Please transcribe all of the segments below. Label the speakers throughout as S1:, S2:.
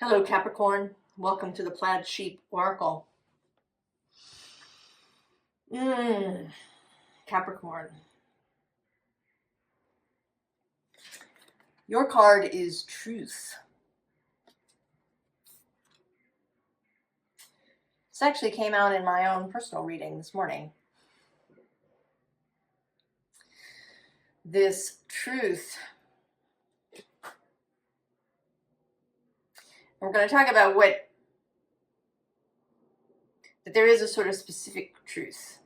S1: Hello, Capricorn. Welcome to the Plaid Sheep Oracle. Capricorn. Your card is Truth. This actually came out in my own personal reading this morning. This truth. We're going to talk about that there is a sort of specific truth.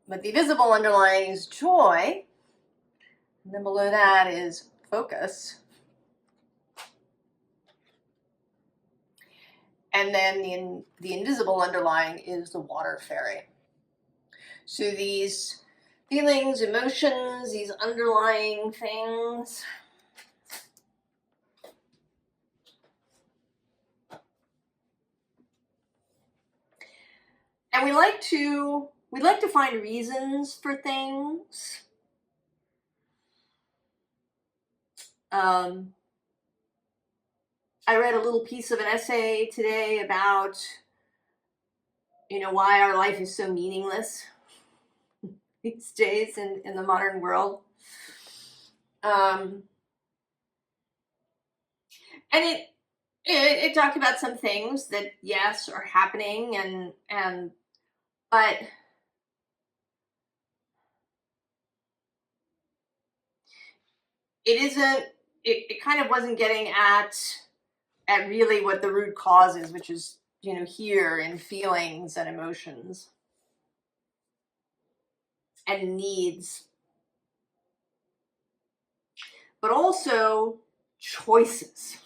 S1: But the visible underlying is joy. And then below that is focus. And then the invisible underlying is the water fairy. So these feelings, emotions, these underlying things, and we like to find reasons for things. I read a little piece of an essay today about, why our life is so meaningless these days in the modern world. And it talked about some things that, yes, are happening but it kind of wasn't getting at really what the root cause is, which is, here in feelings and emotions and needs, but also choices.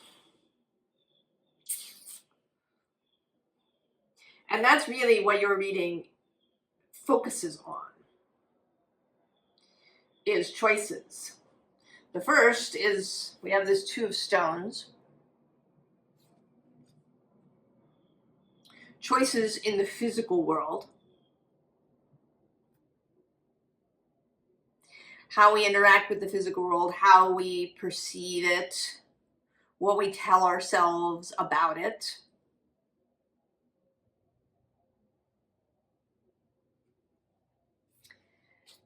S1: And that's really what your reading focuses on, is choices. The first is, we have this Two of Stones. Choices in the physical world. How we interact with the physical world, how we perceive it, what we tell ourselves about it.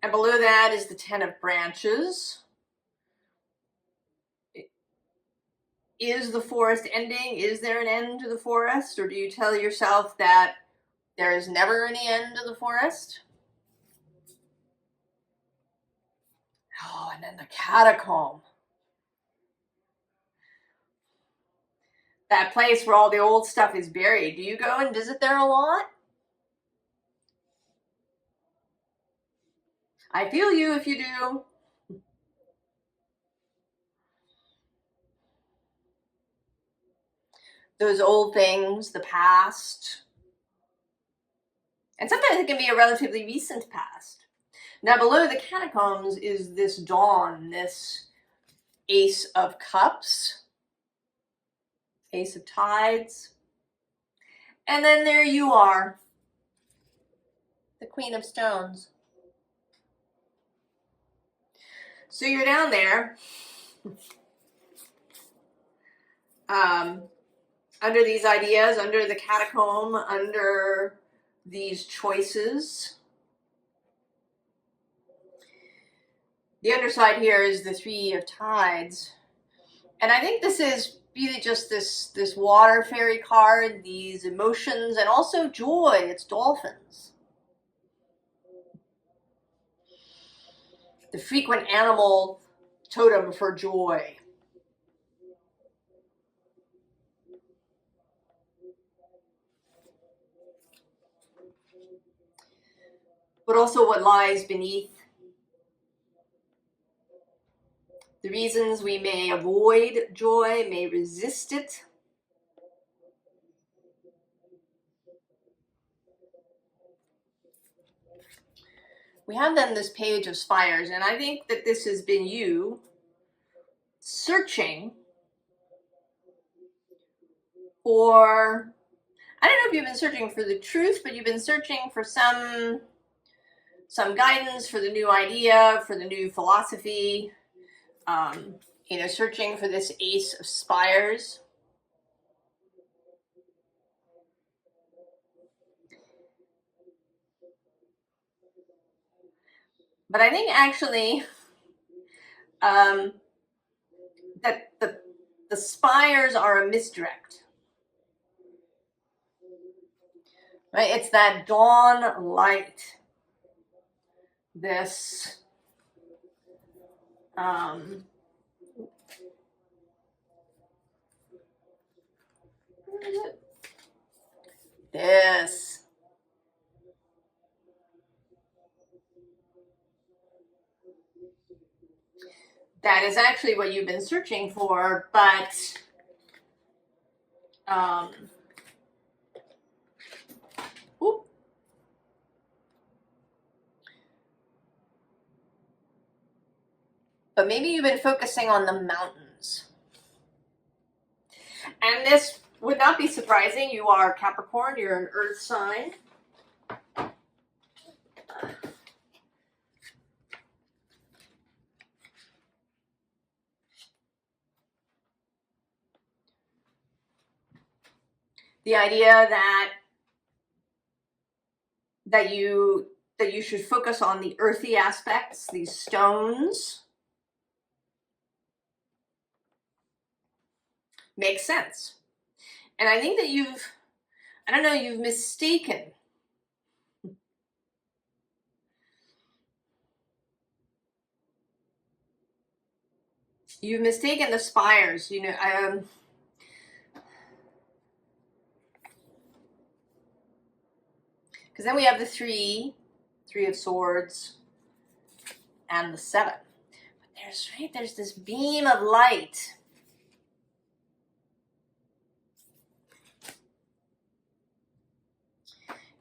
S1: And below that is the Ten of Branches. Is the forest ending? Is there an end to the forest? Or do you tell yourself that there is never any end to the forest? Oh, and then the catacomb. That place where all the old stuff is buried. Do you go and visit there a lot? I feel you if you do. Those old things, the past. And sometimes it can be a relatively recent past. Now below the catacombs is this Dawn, this Ace of Cups, Ace of Tides. And then there you are, the Queen of Stones. So you're down there, under these ideas, under the catacomb, under these choices. The underside here is the Three of Tides. And I think this is really just this water fairy card, these emotions, and also joy. It's dolphins. The frequent animal totem for joy. But also what lies beneath. The reasons we may avoid joy, may resist it. We have then this Page of Spires, and I think that this has been you searching for, I don't know if you've been searching for the truth, but you've been searching for some guidance, for the new idea, for the new philosophy, you know, searching for this Ace of Spires. But I think actually that the spires are a misdirect. Right? It's that dawn light. This where is it? This. That is actually what you've been searching for, but whoop. But maybe you've been focusing on the mountains. And this would not be surprising. You are Capricorn, you're an earth sign. The idea that you should focus on the earthy aspects, these stones, makes sense. And I think that you've mistaken the spires, you know, because then we have the three of swords, and the 7. But there's this beam of light.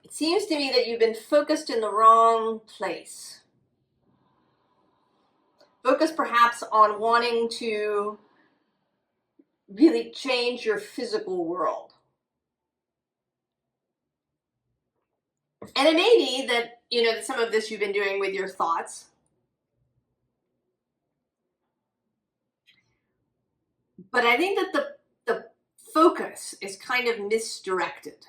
S1: It seems to me that you've been focused in the wrong place. Focus perhaps on wanting to really change your physical world. And it may be that, you know, some of this you've been doing with your thoughts. But I think that the focus is kind of misdirected.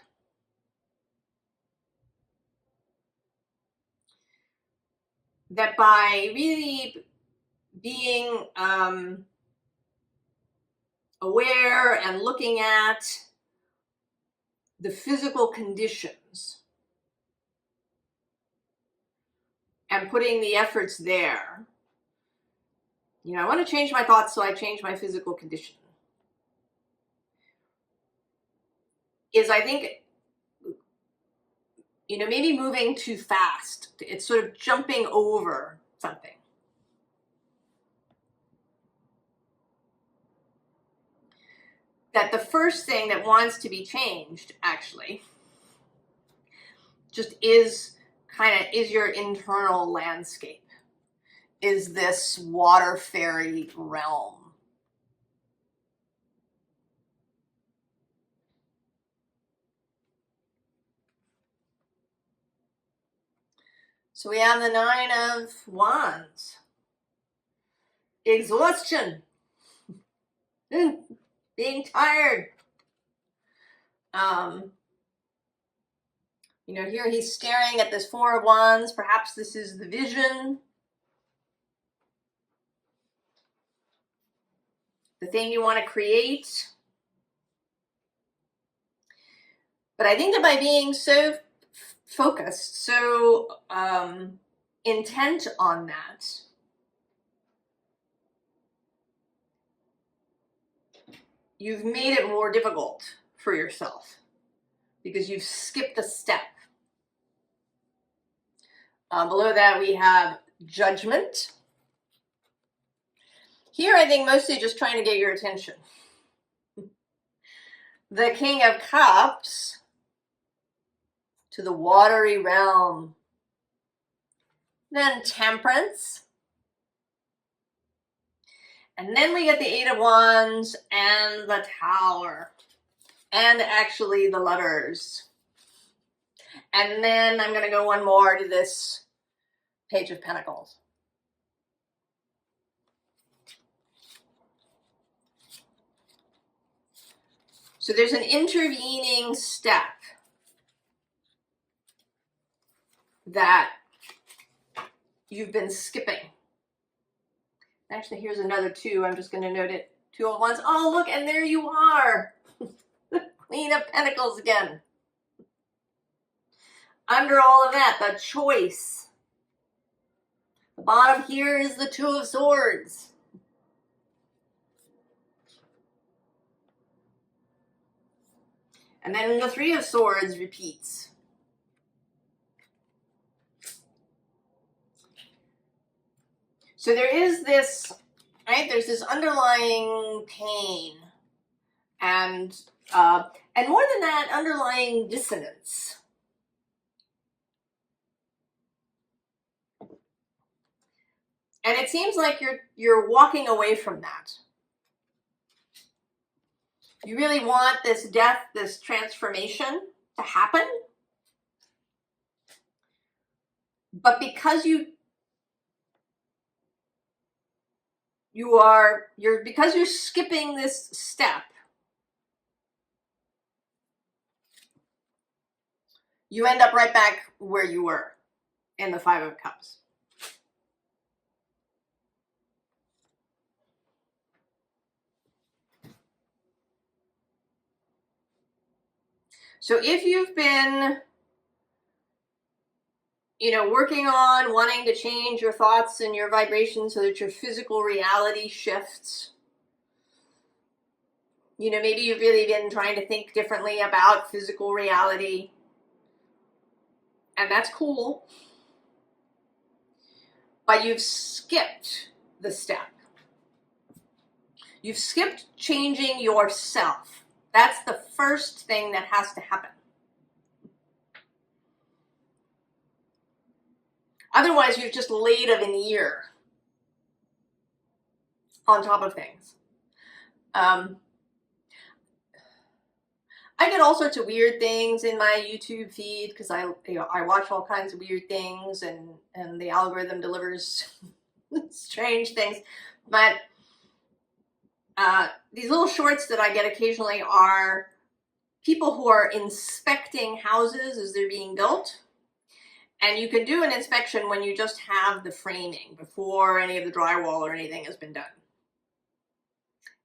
S1: That by really being aware and looking at the physical conditions and putting the efforts there, you know, I want to change my thoughts, so I change my physical condition, is, I think, you know, maybe moving too fast. It's sort of jumping over something. That the first thing that wants to be changed, actually, just is your internal landscape, is this water fairy realm. So we have the 9 of Wands. Exhaustion. Being tired. You know, here he's staring at this 4 of Wands. Perhaps this is the vision. The thing you want to create. But I think that by being so focused, so intent on that, you've made it more difficult for yourself because you've skipped a step. Below that we have Judgment. Here I think mostly just trying to get your attention. The King of Cups to the watery realm. Then Temperance. And then we get the 8 of Wands and the Tower. And actually the Lovers. And then I'm going to go one more to this Page of Pentacles. So there's an intervening step that you've been skipping. Actually, here's another 2. I'm just going to note it. 2 at once. Oh, look, and there you are. Queen of Pentacles again. Under all of that, the choice. The bottom here is the 2 of Swords. And then the 3 of Swords repeats. So there is this, right? There's this underlying pain and more than that, underlying dissonance. And it seems like you're walking away from that. You really want this death, this transformation to happen. But because because you're skipping this step, you end up right back where you were in the 5 of Cups. So if you've been, working on wanting to change your thoughts and your vibrations so that your physical reality shifts, maybe you've really been trying to think differently about physical reality, and that's cool, but you've skipped the step. You've skipped changing yourself. That's the first thing that has to happen. Otherwise, you've just laid a veneer on top of things. I get all sorts of weird things in my YouTube feed because I watch all kinds of weird things, and the algorithm delivers strange things. But these little shorts that I get occasionally are people who are inspecting houses as they're being built. And you can do an inspection when you just have the framing before any of the drywall or anything has been done.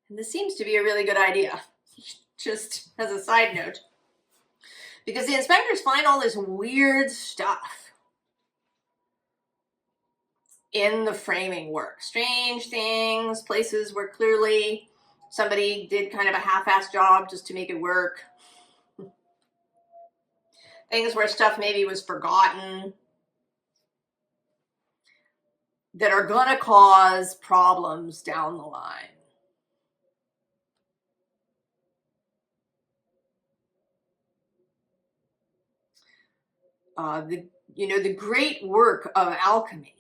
S1: And this seems to be a really good idea, just as a side note. Because the inspectors find all this weird stuff in the framing work. Strange things, places where clearly somebody did kind of a half-assed job just to make it work. Things where stuff maybe was forgotten that are gonna cause problems down the line. The great work of alchemy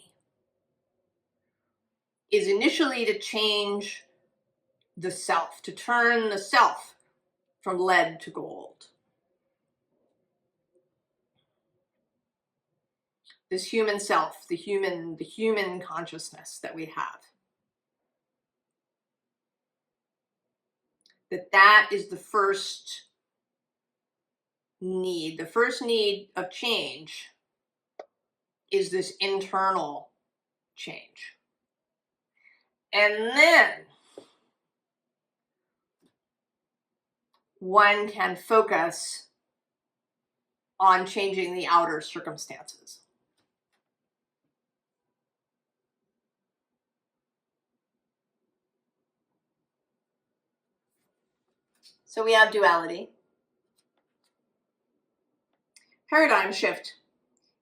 S1: is initially to change the self, to turn the self from lead to gold. This human self, the human consciousness that we have. That is the first need. The first need of change is this internal change. And then one can focus on changing the outer circumstances. So we have duality, paradigm shift,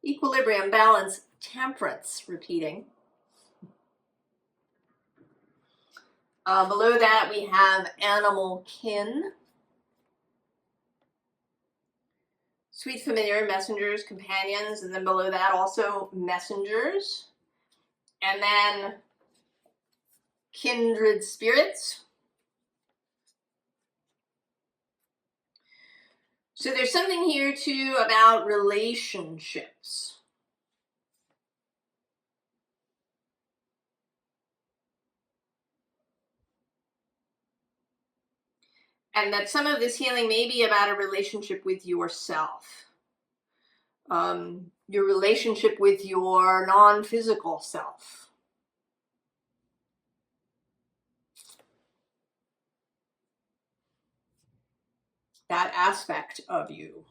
S1: equilibrium, balance, temperance, repeating. Below that we have animal kin, sweet familiar, messengers, companions, and then below that also messengers, and then kindred spirits. So there's something here too about relationships. And that some of this healing may be about a relationship with yourself. Your relationship with your non-physical self. That aspect of you.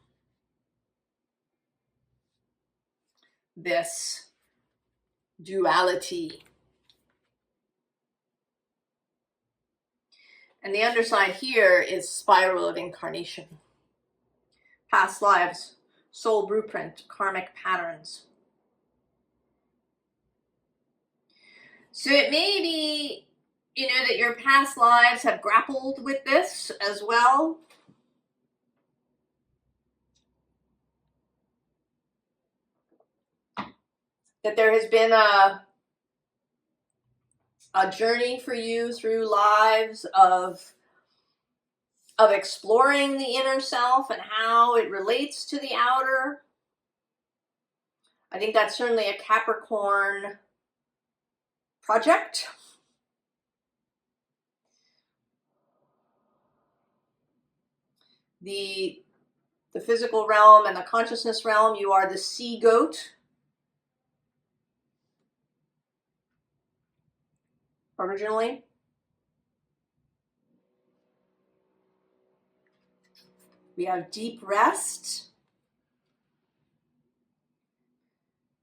S1: This duality. And the underside here is spiral of incarnation. Past lives, soul blueprint, karmic patterns. So it may be, you know, that your past lives have grappled with this as well. That there has been a journey for you through lives of exploring the inner self and how it relates to the outer. I think that's certainly a Capricorn project. The physical realm and the consciousness realm, you are the sea goat. Originally. We have deep rest.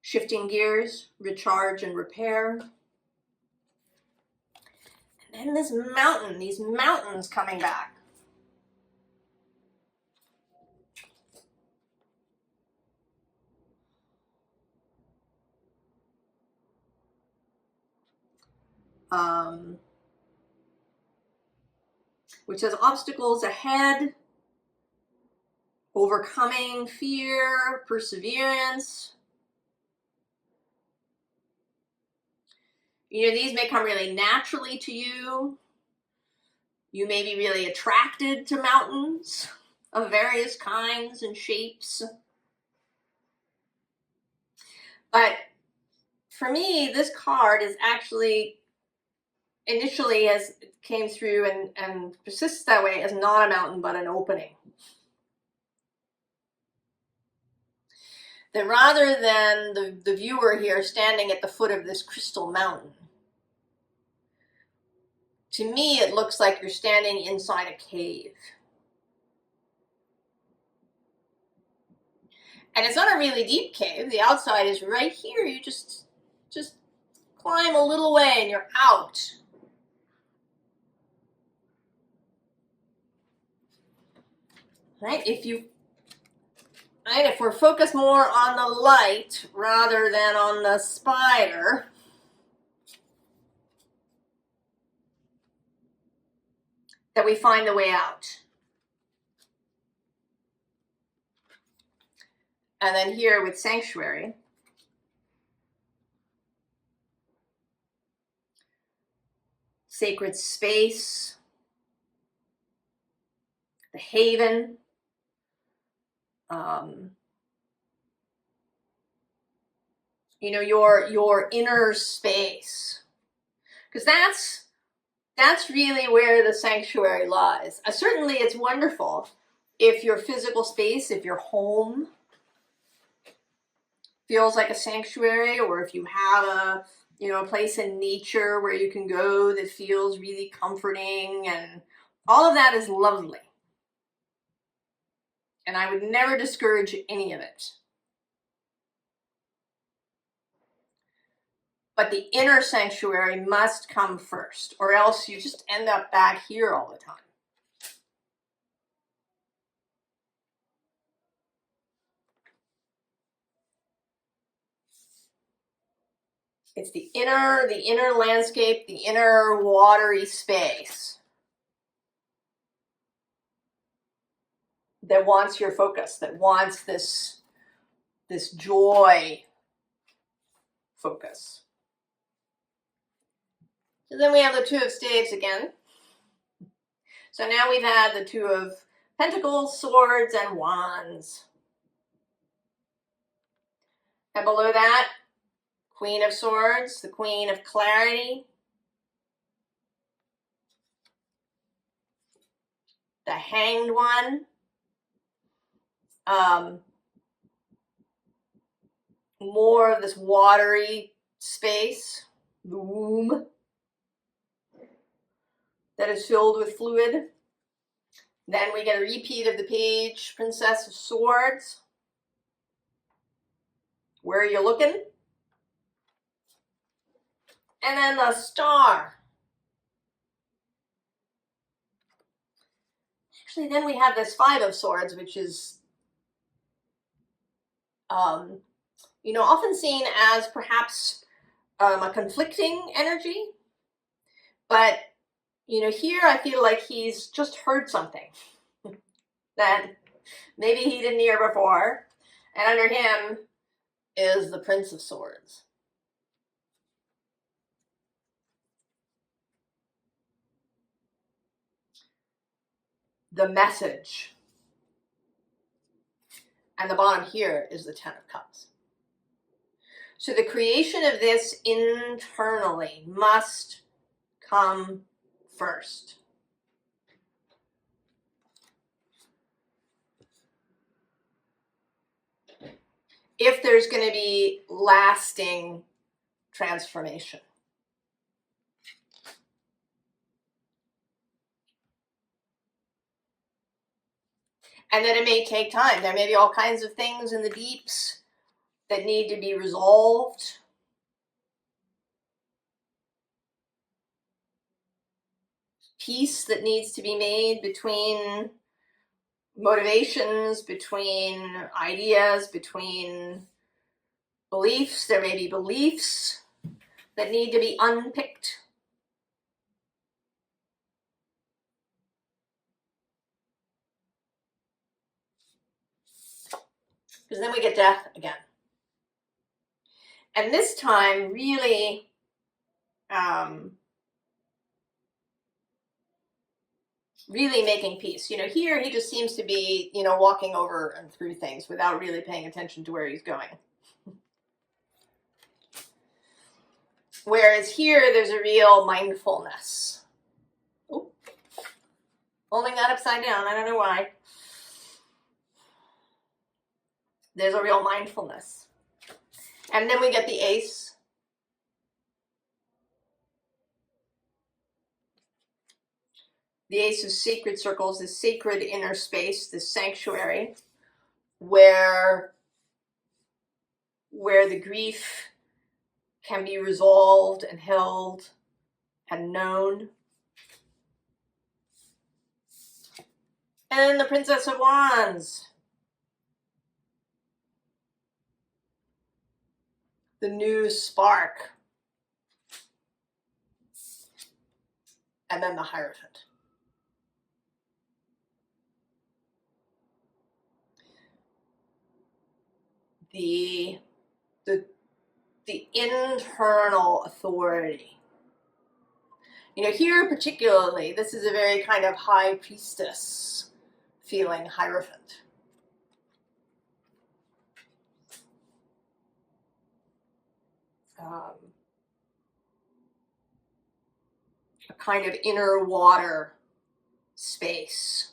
S1: Shifting gears, recharge and repair. And then this mountain, these mountains coming back. Which says obstacles ahead, overcoming fear, perseverance. You know, these may come really naturally to you. You may be really attracted to mountains of various kinds and shapes. But for me, this card is actually initially, as it came through and persists that way, as not a mountain but an opening. That rather than the viewer here standing at the foot of this crystal mountain, to me it looks like you're standing inside a cave. And it's not a really deep cave. The outside is right here. You just climb a little way and you're out. Right? If we're focused more on the light rather than on the spider, that we find the way out. And then here with sanctuary, sacred space, the haven, you know, your inner space, because that's really where the sanctuary lies. Certainly it's wonderful if your physical space, if your home feels like a sanctuary, or if you have a place in nature where you can go that feels really comforting, and all of that is lovely. And I would never discourage any of it. But the inner sanctuary must come first, or else you just end up back here all the time. It's the inner landscape, the inner watery space that wants your focus, that wants this joy focus. So then we have the Two of Staves again. So now we've had the Two of Pentacles, Swords, and Wands. And below that, Queen of Swords, the Queen of Clarity. the Hanged One, more of this watery space, the womb that is filled with fluid. Then we get a repeat of the page, Princess of Swords. Where are you looking? And then the Star. Actually, then we have this Five of Swords, which is, you know, often seen as perhaps a conflicting energy. But, you know, here I feel like he's just heard something that maybe he didn't hear before. And under him is the Prince of Swords. The Message. And the bottom here is the Ten of Cups. So the creation of this internally must come first. If there's going to be lasting transformation. And that it may take time. There may be all kinds of things in the deeps that need to be resolved. Peace that needs to be made between motivations, between ideas, between beliefs. There may be beliefs that need to be unpicked. Because then we get death again. And this time really really making peace. You know, here he just seems to be, you know, walking over and through things without really paying attention to where he's going. Whereas here there's a real mindfulness. Ooh. Holding that upside down, I don't know why. There's a real mindfulness. And then we get the Ace. The Ace of Sacred Circles, this sacred inner space, this sanctuary, where the grief can be resolved and held and known. And then the Princess of Wands. The new spark. And then the Hierophant. The internal authority. You know, here particularly, this is a very kind of high priestess feeling Hierophant. A kind of inner water space.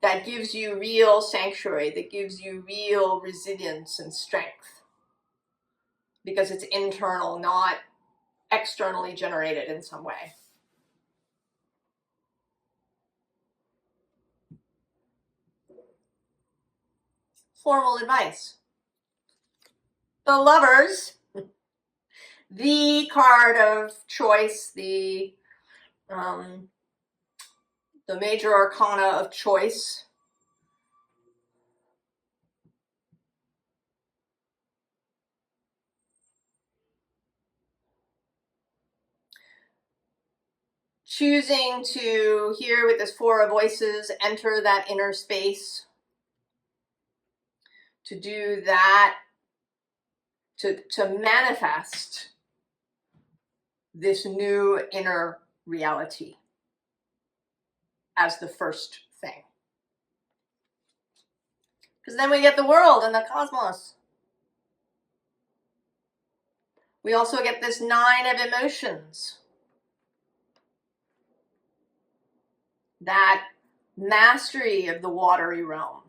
S1: That gives you real sanctuary, that gives you real resilience and strength. Because it's internal, not externally generated in some way. Formal advice. The Lovers, the card of choice, the major arcana of choice. Choosing to, here with this Four of Voices, enter that inner space. To do that, to manifest this new inner reality as the first thing. Because then we get the world and the cosmos. We also get this 9 of emotions. That mastery of the watery realm.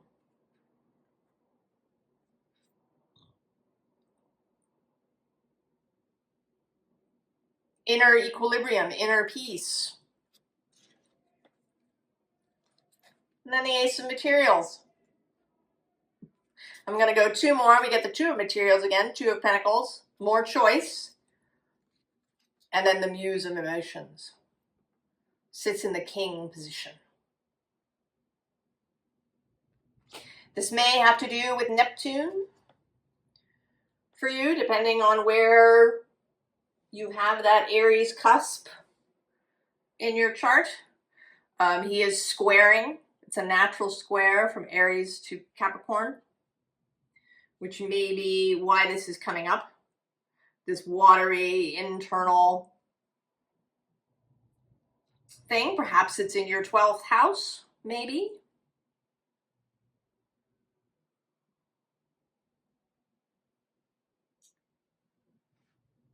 S1: Inner equilibrium, inner peace. And then the Ace of Materials. I'm going to go 2 more. We get the 2 of Materials again, 2 of Pentacles, more choice. And then the Muse of Emotions. Sits in the King position. This may have to do with Neptune for you, depending on where you have that Aries cusp in your chart. He is squaring. It's a natural square from Aries to Capricorn, which may be why this is coming up. This watery internal thing. Perhaps it's in your 12th house, maybe.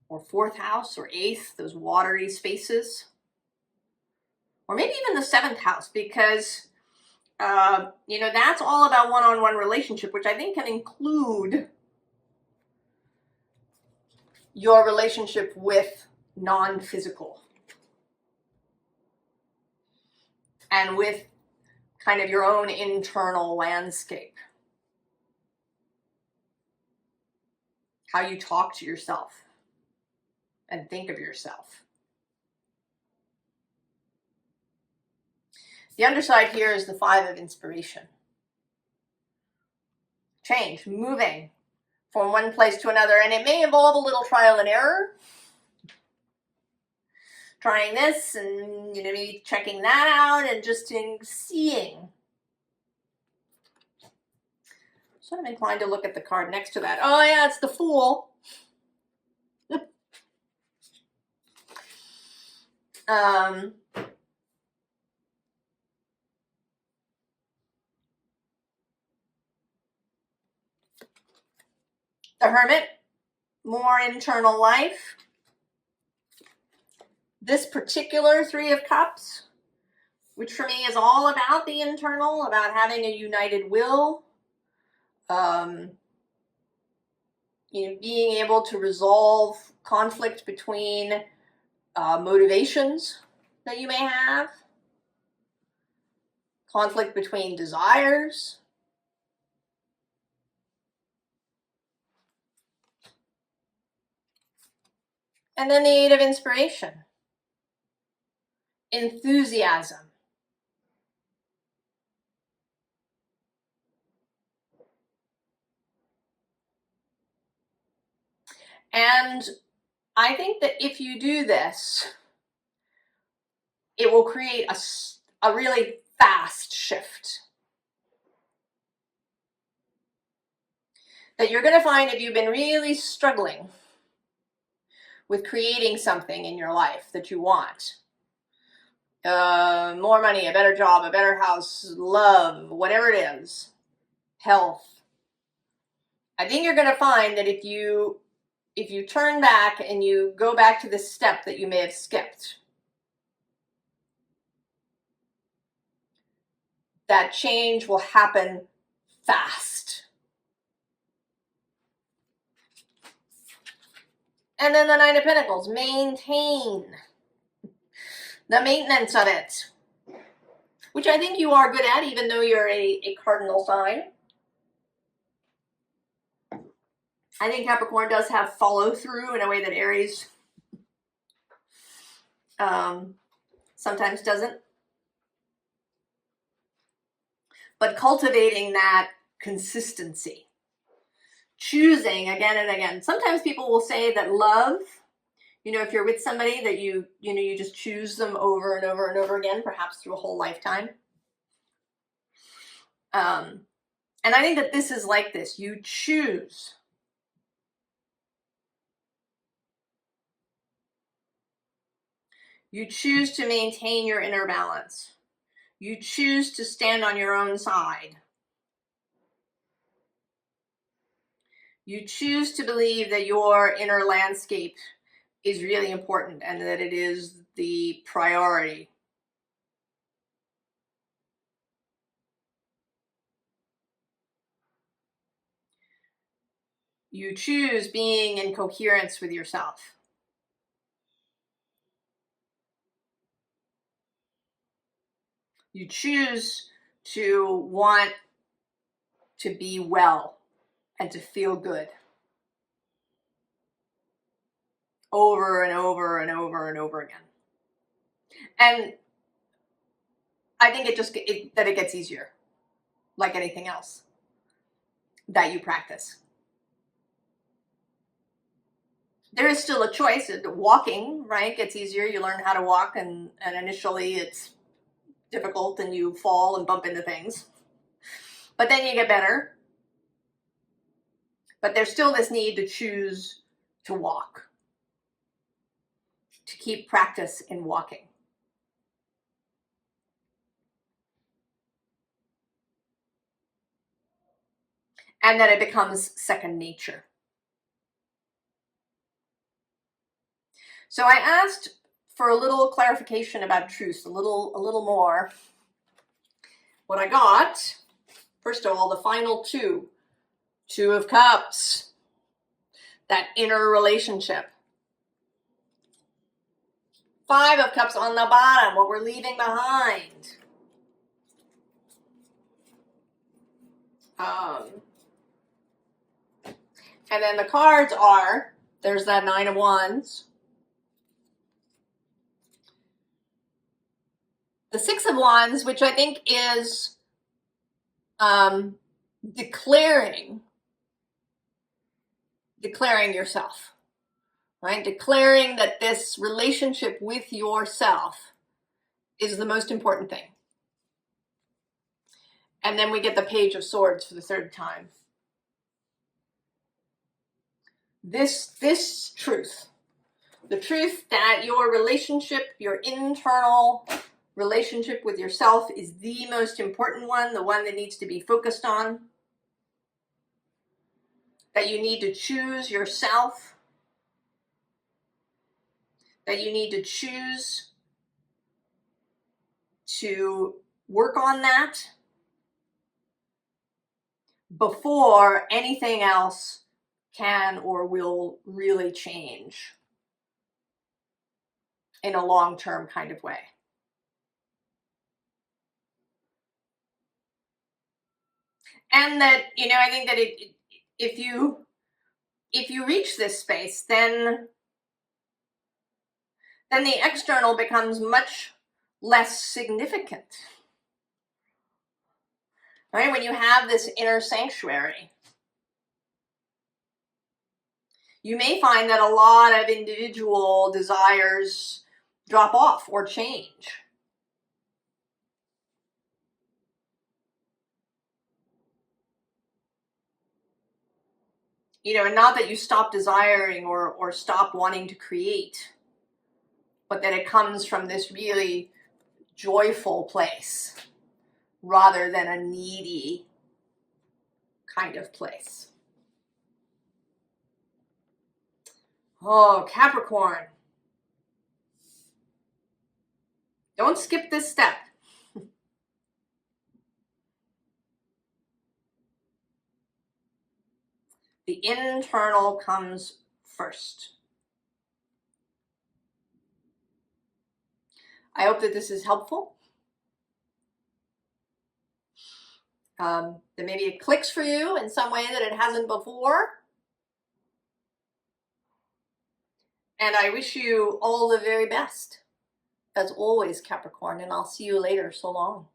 S1: Or 4th house or 8th, those watery spaces. Or maybe even the 7th house, because you know, that's all about one-on-one relationship, which I think can include your relationship with non-physical. And with kind of your own internal landscape. How you talk to yourself and think of yourself. The underside here is the 5 of Inspiration. Change, moving from one place to another, and it may involve a little trial and error. Trying this and, you know, maybe checking that out and just seeing. So I'm inclined to look at the card next to that. Oh yeah, it's the Fool. The Hermit, more internal life. This particular 3 of Cups, which for me is all about the internal, about having a united will, you know, being able to resolve conflict between motivations that you may have, conflict between desires. And then the 8 of Inspiration. Enthusiasm. And I think that if you do this, it will create a really fast shift. That you're going to find if you've been really struggling with creating something in your life that you want. More money, a better job, a better house, love, whatever it is, health. I think you're going to find that if you turn back and you go back to this step that you may have skipped, that change will happen fast. And then the 9 of Pentacles, maintain. The maintenance of it, which I think you are good at, even though you're a cardinal sign. I think Capricorn does have follow through in a way that Aries sometimes doesn't. But cultivating that consistency, choosing again and again. Sometimes people will say that love, you know, if you're with somebody that you just choose them over and over and over again, perhaps through a whole lifetime. And I think that this is like this. You choose. You choose to maintain your inner balance. You choose to stand on your own side. You choose to believe that your inner landscape is really important and that it is the priority. You choose being in coherence with yourself. You choose to want to be well and to feel good over and over and over and over again. And I think that it gets easier, like anything else that you practice. There is still a choice. Walking, right, gets easier. You learn how to walk, and initially it's difficult and you fall and bump into things. But then you get better. But there's still this need to choose to walk, to keep practice in walking. And that it becomes second nature. So I asked for a little clarification about truth, a little more. What I got, first of all, the final two of Cups, that inner relationship. 5 of Cups on the bottom, what we're leaving behind. And then the cards are, there's that 9 of Wands. The 6 of Wands, which I think is declaring yourself, right? Declaring that this relationship with yourself is the most important thing. And then we get the Page of Swords for the 3rd time. This truth, the truth that your relationship, your internal relationship with yourself is the most important one, the one that needs to be focused on, that you need to choose yourself, that you need to choose to work on that before anything else can or will really change in a long-term kind of way. And that, I think that if you reach this space, then the external becomes much less significant. Right? When you have this inner sanctuary, you may find that a lot of individual desires drop off or change. And not that you stop desiring or stop wanting to create, but that it comes from this really joyful place rather than a needy kind of place. Oh, Capricorn. Don't skip this step. The internal comes first. I hope that this is helpful. That maybe it clicks for you in some way that it hasn't before. And I wish you all the very best, as always, Capricorn, and I'll see you later. So long.